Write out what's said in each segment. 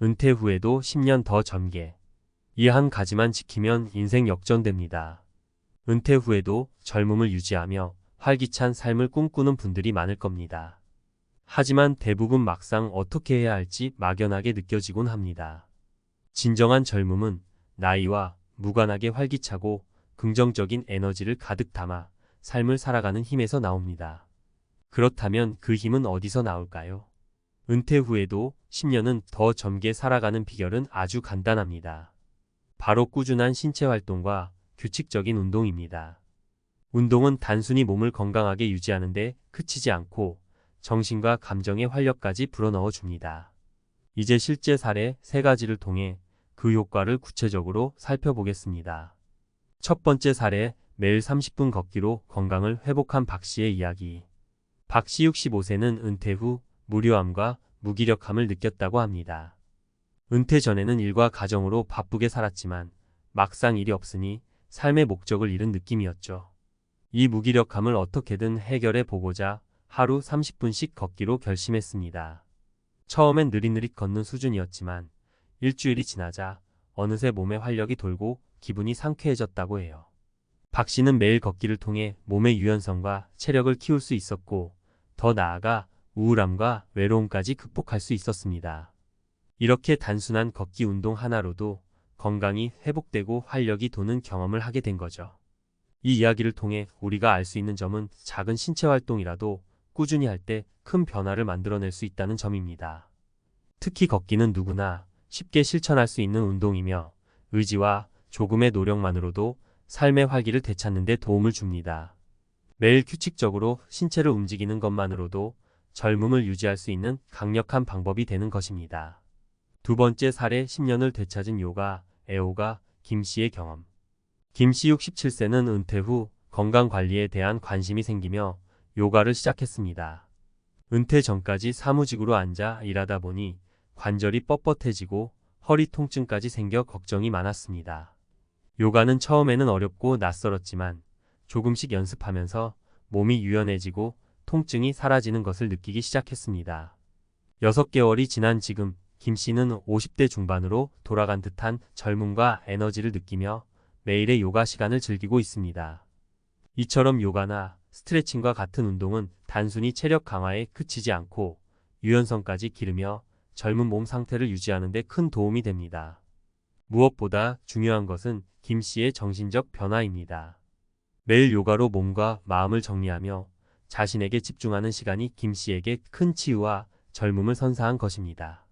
은퇴 후에도 10년 더 젊게. 이 한 가지만 지키면 인생 역전됩니다. 은퇴 후에도 젊음을 유지하며 활기찬 삶을 꿈꾸는 분들이 많을 겁니다. 하지만 대부분 막상 어떻게 해야 할지 막연하게 느껴지곤 합니다. 진정한 젊음은 나이와 무관하게 활기차고 긍정적인 에너지를 가득 담아 삶을 살아가는 힘에서 나옵니다. 그렇다면 그 힘은 어디서 나올까요? 은퇴 후에도 10년은 더 젊게 살아가는 비결은 아주 간단합니다. 바로 꾸준한 신체 활동과 규칙적인 운동입니다. 운동은 단순히 몸을 건강하게 유지하는 데 그치지 않고 정신과 감정의 활력까지 불어넣어 줍니다. 이제 실제 사례 3가지를 통해 그 효과를 구체적으로 살펴보겠습니다. 첫 번째 사례, 매일 30분 걷기로 건강을 회복한 박 씨의 이야기. 박 씨 65세는 은퇴 후 무료함과 무기력함을 느꼈다고 합니다. 은퇴 전에는 일과 가정으로 바쁘게 살았지만 막상 일이 없으니 삶의 목적을 잃은 느낌이었죠. 이 무기력함을 어떻게든 해결해 보고자 하루 30분씩 걷기로 결심했습니다. 처음엔 느릿느릿 걷는 수준이었지만 일주일이 지나자 어느새 몸에 활력이 돌고 기분이 상쾌해졌다고 해요. 박 씨는 매일 걷기를 통해 몸의 유연성과 체력을 키울 수 있었고 더 나아가 우울함과 외로움까지 극복할 수 있었습니다. 이렇게 단순한 걷기 운동 하나로도 건강이 회복되고 활력이 도는 경험을 하게 된 거죠. 이 이야기를 통해 우리가 알 수 있는 점은 작은 신체 활동이라도 꾸준히 할 때 큰 변화를 만들어낼 수 있다는 점입니다. 특히 걷기는 누구나 쉽게 실천할 수 있는 운동이며 의지와 조금의 노력만으로도 삶의 활기를 되찾는 데 도움을 줍니다. 매일 규칙적으로 신체를 움직이는 것만으로도 젊음을 유지할 수 있는 강력한 방법이 되는 것입니다. 두 번째 사례, 10년을 되찾은 요가, 애호가, 김 씨의 경험. 김 씨 67세는 은퇴 후 건강관리에 대한 관심이 생기며 요가를 시작했습니다. 은퇴 전까지 사무직으로 앉아 일하다 보니 관절이 뻣뻣해지고 허리 통증까지 생겨 걱정이 많았습니다. 요가는 처음에는 어렵고 낯설었지만 조금씩 연습하면서 몸이 유연해지고 통증이 사라지는 것을 느끼기 시작했습니다. 6개월이 지난 지금 김 씨는 50대 중반으로 돌아간 듯한 젊음과 에너지를 느끼며 매일의 요가 시간을 즐기고 있습니다. 이처럼 요가나 스트레칭과 같은 운동은 단순히 체력 강화에 그치지 않고 유연성까지 기르며 젊은 몸 상태를 유지하는 데 큰 도움이 됩니다. 무엇보다 중요한 것은 김 씨의 정신적 변화입니다. 매일 요가로 몸과 마음을 정리하며 자신에게 집중하는 시간이 김 씨에게 큰 치유와 젊음을 선사한 것입니다.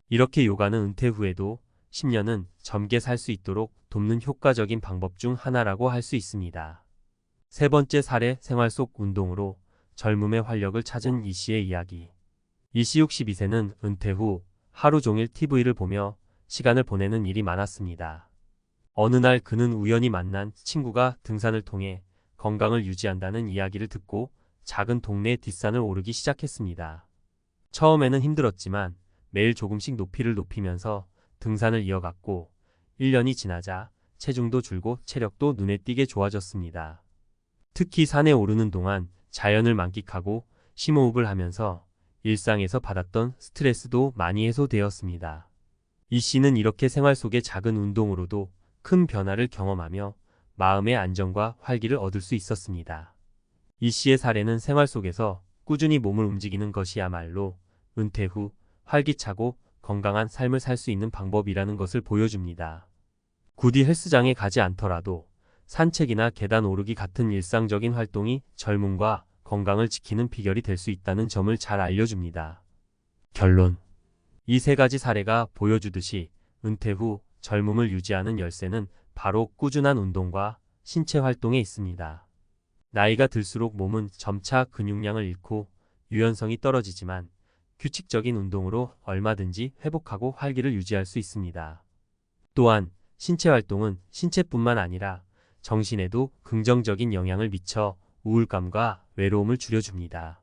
이렇게 요가는 은퇴 후에도 10년은 젊게 살 수 있도록 돕는 효과적인 방법 중 하나라고 할 수 있습니다. 세 번째 사례, 생활 속 운동으로 젊음의 활력을 찾은 이 씨의 이야기. 이 씨 62세는 은퇴 후 하루 종일 TV를 보며 시간을 보내는 일이 많았습니다. 어느 날 그는 우연히 만난 친구가 등산을 통해 건강을 유지한다는 이야기를 듣고 작은 동네 뒷산을 오르기 시작했습니다. 처음에는 힘들었지만 매일 조금씩 높이를 높이면서 등산을 이어갔고 1년이 지나자 체중도 줄고 체력도 눈에 띄게 좋아졌습니다. 특히 산에 오르는 동안 자연을 만끽하고 심호흡을 하면서 일상에서 받았던 스트레스도 많이 해소되었습니다. 이 씨는 이렇게 생활 속의 작은 운동으로도 큰 변화를 경험하며 마음의 안정과 활기를 얻을 수 있었습니다. 이 씨의 사례는 생활 속에서 꾸준히 몸을 움직이는 것이야말로 은퇴 후 활기차고 건강한 삶을 살 수 있는 방법이라는 것을 보여줍니다. 굳이 헬스장에 가지 않더라도 산책이나 계단 오르기 같은 일상적인 활동이 젊음과 건강을 지키는 비결이 될 수 있다는 점을 잘 알려줍니다. 결론. 이 3가지 사례가 보여주듯이 은퇴 후 젊음을 유지하는 열쇠는 바로 꾸준한 운동과 신체 활동에 있습니다. 나이가 들수록 몸은 점차 근육량을 잃고 유연성이 떨어지지만 규칙적인 운동으로 얼마든지 회복하고 활기를 유지할 수 있습니다. 또한 신체 활동은 신체뿐만 아니라 정신에도 긍정적인 영향을 미쳐 우울감과 외로움을 줄여줍니다.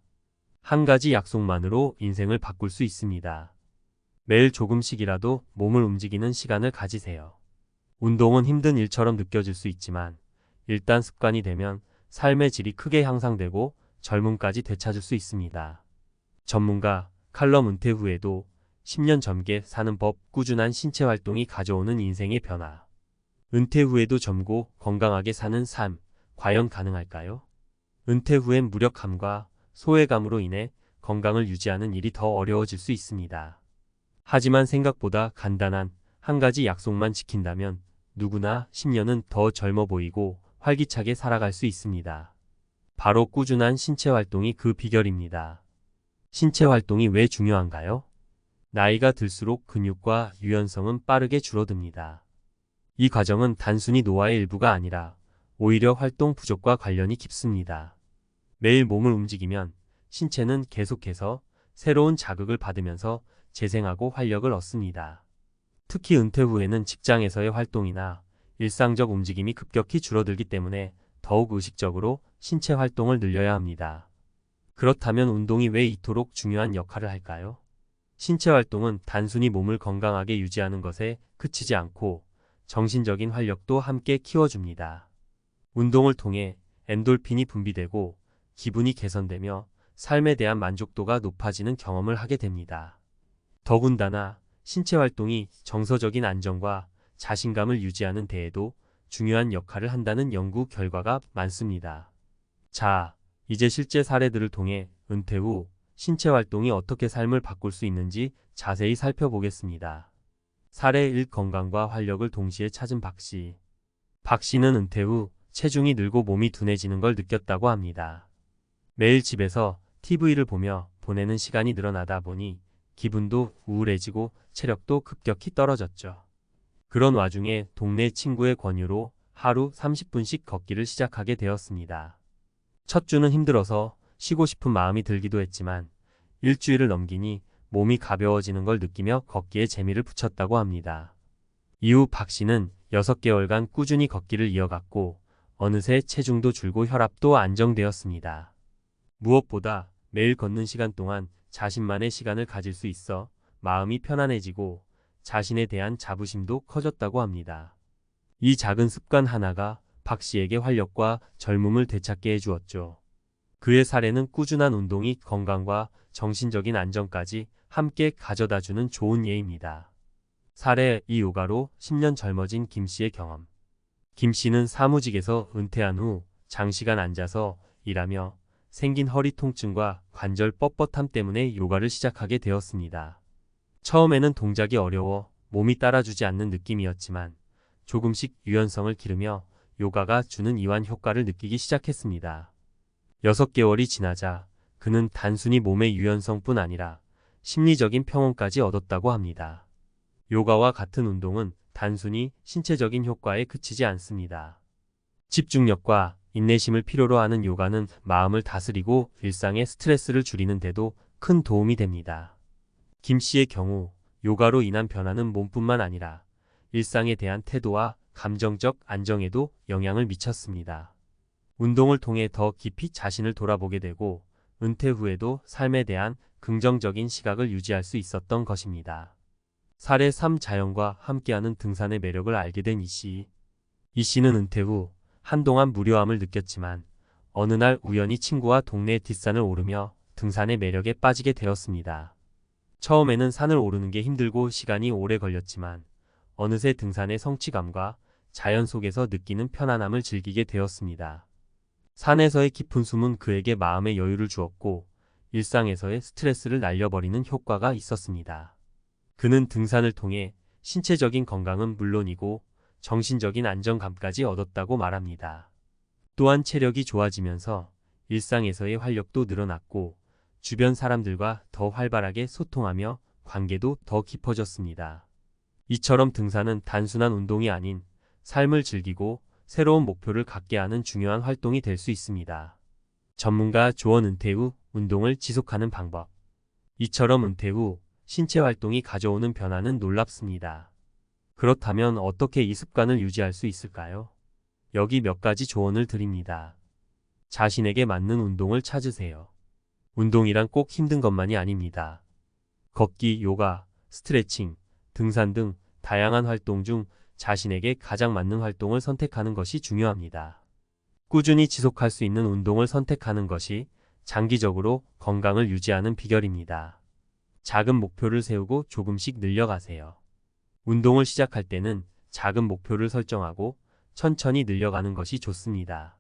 한 가지 약속만으로 인생을 바꿀 수 있습니다. 매일 조금씩이라도 몸을 움직이는 시간을 가지세요. 운동은 힘든 일처럼 느껴질 수 있지만 일단 습관이 되면 삶의 질이 크게 향상되고 젊음까지 되찾을 수 있습니다. 전문가 칼럼 은퇴 후에도 10년 젊게 사는 법, 꾸준한 신체 활동이 가져오는 인생의 변화. 은퇴 후에도 젊고 건강하게 사는 삶, 과연 가능할까요? 은퇴 후엔 무력감과 소외감으로 인해 건강을 유지하는 일이 더 어려워질 수 있습니다. 하지만 생각보다 간단한 한 가지 약속만 지킨다면 누구나 10년은 더 젊어 보이고 활기차게 살아갈 수 있습니다. 바로 꾸준한 신체 활동이 그 비결입니다. 신체 활동이 왜 중요한가요? 나이가 들수록 근육과 유연성은 빠르게 줄어듭니다. 이 과정은 단순히 노화의 일부가 아니라 오히려 활동 부족과 관련이 깊습니다. 매일 몸을 움직이면 신체는 계속해서 새로운 자극을 받으면서 재생하고 활력을 얻습니다. 특히 은퇴 후에는 직장에서의 활동이나 일상적 움직임이 급격히 줄어들기 때문에 더욱 의식적으로 신체 활동을 늘려야 합니다. 그렇다면 운동이 왜 이토록 중요한 역할을 할까요? 신체 활동은 단순히 몸을 건강하게 유지하는 것에 그치지 않고 정신적인 활력도 함께 키워줍니다. 운동을 통해 엔돌핀이 분비되고 기분이 개선되며 삶에 대한 만족도가 높아지는 경험을 하게 됩니다. 더군다나 신체 활동이 정서적인 안정과 자신감을 유지하는 데에도 중요한 역할을 한다는 연구 결과가 많습니다. 자, 이제 실제 사례들을 통해 은퇴 후 신체 활동이 어떻게 삶을 바꿀 수 있는지 자세히 살펴보겠습니다. 사례 1. 건강과 활력을 동시에 찾은 박 씨. 박 씨는 은퇴 후 체중이 늘고 몸이 둔해지는 걸 느꼈다고 합니다. 매일 집에서 TV를 보며 보내는 시간이 늘어나다 보니 기분도 우울해지고 체력도 급격히 떨어졌죠. 그런 와중에 동네 친구의 권유로 하루 30분씩 걷기를 시작하게 되었습니다. 첫 주는 힘들어서 쉬고 싶은 마음이 들기도 했지만 일주일을 넘기니 몸이 가벼워지는 걸 느끼며 걷기에 재미를 붙였다고 합니다. 이후 박 씨는 6개월간 꾸준히 걷기를 이어갔고 어느새 체중도 줄고 혈압도 안정되었습니다. 무엇보다 매일 걷는 시간 동안 자신만의 시간을 가질 수 있어 마음이 편안해지고 자신에 대한 자부심도 커졌다고 합니다. 이 작은 습관 하나가 박 씨에게 활력과 젊음을 되찾게 해주었죠. 그의 사례는 꾸준한 운동이 건강과 정신적인 안정까지 함께 가져다주는 좋은 예입니다. 사례 2. 요가로 10년 젊어진 김 씨의 경험. 김 씨는 사무직에서 은퇴한 후 장시간 앉아서 일하며 생긴 허리 통증과 관절 뻣뻣함 때문에 요가를 시작하게 되었습니다. 처음에는 동작이 어려워 몸이 따라주지 않는 느낌이었지만 조금씩 유연성을 기르며 요가가 주는 이완 효과를 느끼기 시작했습니다. 6개월이 지나자 그는 단순히 몸의 유연성뿐 아니라 심리적인 평온까지 얻었다고 합니다. 요가와 같은 운동은 단순히 신체적인 효과에 그치지 않습니다. 집중력과 인내심을 필요로 하는 요가는 마음을 다스리고 일상의 스트레스를 줄이는 데도 큰 도움이 됩니다. 김 씨의 경우 요가로 인한 변화는 몸뿐만 아니라 일상에 대한 태도와 감정적 안정에도 영향을 미쳤습니다. 운동을 통해 더 깊이 자신을 돌아보게 되고 은퇴 후에도 삶에 대한 긍정적인 시각을 유지할 수 있었던 것입니다. 사례 3. 자연과 함께하는 등산의 매력을 알게 된 이 씨. 이 씨는 은퇴 후 한동안 무료함을 느꼈지만 어느 날 우연히 친구와 동네 뒷산을 오르며 등산의 매력에 빠지게 되었습니다. 처음에는 산을 오르는 게 힘들고 시간이 오래 걸렸지만 어느새 등산의 성취감과 자연 속에서 느끼는 편안함을 즐기게 되었습니다. 산에서의 깊은 숨은 그에게 마음의 여유를 주었고 일상에서의 스트레스를 날려버리는 효과가 있었습니다. 그는 등산을 통해 신체적인 건강은 물론이고 정신적인 안정감까지 얻었다고 말합니다. 또한 체력이 좋아지면서 일상에서의 활력도 늘어났고 주변 사람들과 더 활발하게 소통하며 관계도 더 깊어졌습니다. 이처럼 등산은 단순한 운동이 아닌 삶을 즐기고 새로운 목표를 갖게 하는 중요한 활동이 될 수 있습니다. 전문가 조언. 은퇴 후 운동을 지속하는 방법. 이처럼 은퇴 후 신체 활동이 가져오는 변화는 놀랍습니다. 그렇다면 어떻게 이 습관을 유지할 수 있을까요? 여기 몇 가지 조언을 드립니다. 자신에게 맞는 운동을 찾으세요. 운동이란 꼭 힘든 것만이 아닙니다. 걷기, 요가, 스트레칭, 등산 등 다양한 활동 중 자신에게 가장 맞는 활동을 선택하는 것이 중요합니다. 꾸준히 지속할 수 있는 운동을 선택하는 것이 장기적으로 건강을 유지하는 비결입니다. 작은 목표를 세우고 조금씩 늘려가세요. 운동을 시작할 때는 작은 목표를 설정하고 천천히 늘려가는 것이 좋습니다.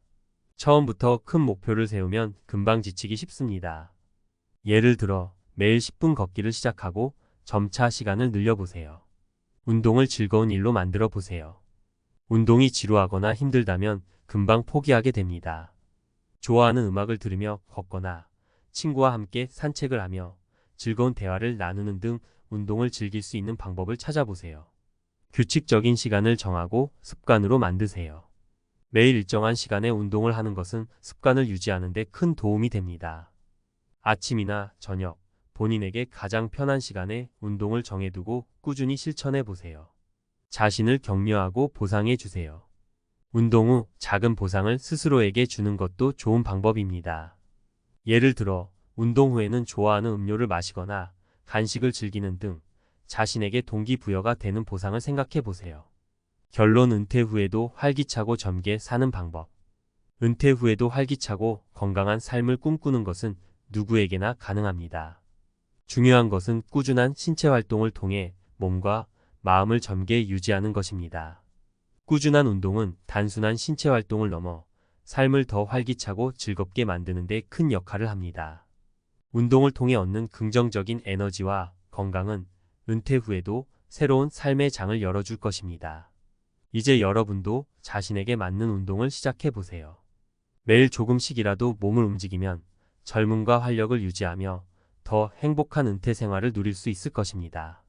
처음부터 큰 목표를 세우면 금방 지치기 쉽습니다. 예를 들어 매일 10분 걷기를 시작하고 점차 시간을 늘려보세요. 운동을 즐거운 일로 만들어 보세요. 운동이 지루하거나 힘들다면 금방 포기하게 됩니다. 좋아하는 음악을 들으며 걷거나 친구와 함께 산책을 하며 즐거운 대화를 나누는 등 운동을 즐길 수 있는 방법을 찾아보세요. 규칙적인 시간을 정하고 습관으로 만드세요. 매일 일정한 시간에 운동을 하는 것은 습관을 유지하는 데 큰 도움이 됩니다. 아침이나 저녁, 본인에게 가장 편한 시간에 운동을 정해두고 꾸준히 실천해 보세요. 자신을 격려하고 보상해 주세요. 운동 후 작은 보상을 스스로에게 주는 것도 좋은 방법입니다. 예를 들어 운동 후에는 좋아하는 음료를 마시거나 간식을 즐기는 등 자신에게 동기부여가 되는 보상을 생각해 보세요. 결론: 은퇴 후에도 활기차고 젊게 사는 방법. 은퇴 후에도 활기차고 건강한 삶을 꿈꾸는 것은 누구에게나 가능합니다. 중요한 것은 꾸준한 신체 활동을 통해 몸과 마음을 젊게 유지하는 것입니다. 꾸준한 운동은 단순한 신체 활동을 넘어 삶을 더 활기차고 즐겁게 만드는 데 큰 역할을 합니다. 운동을 통해 얻는 긍정적인 에너지와 건강은 은퇴 후에도 새로운 삶의 장을 열어줄 것입니다. 이제 여러분도 자신에게 맞는 운동을 시작해 보세요. 매일 조금씩이라도 몸을 움직이면 젊음과 활력을 유지하며 더 행복한 은퇴 생활을 누릴 수 있을 것입니다.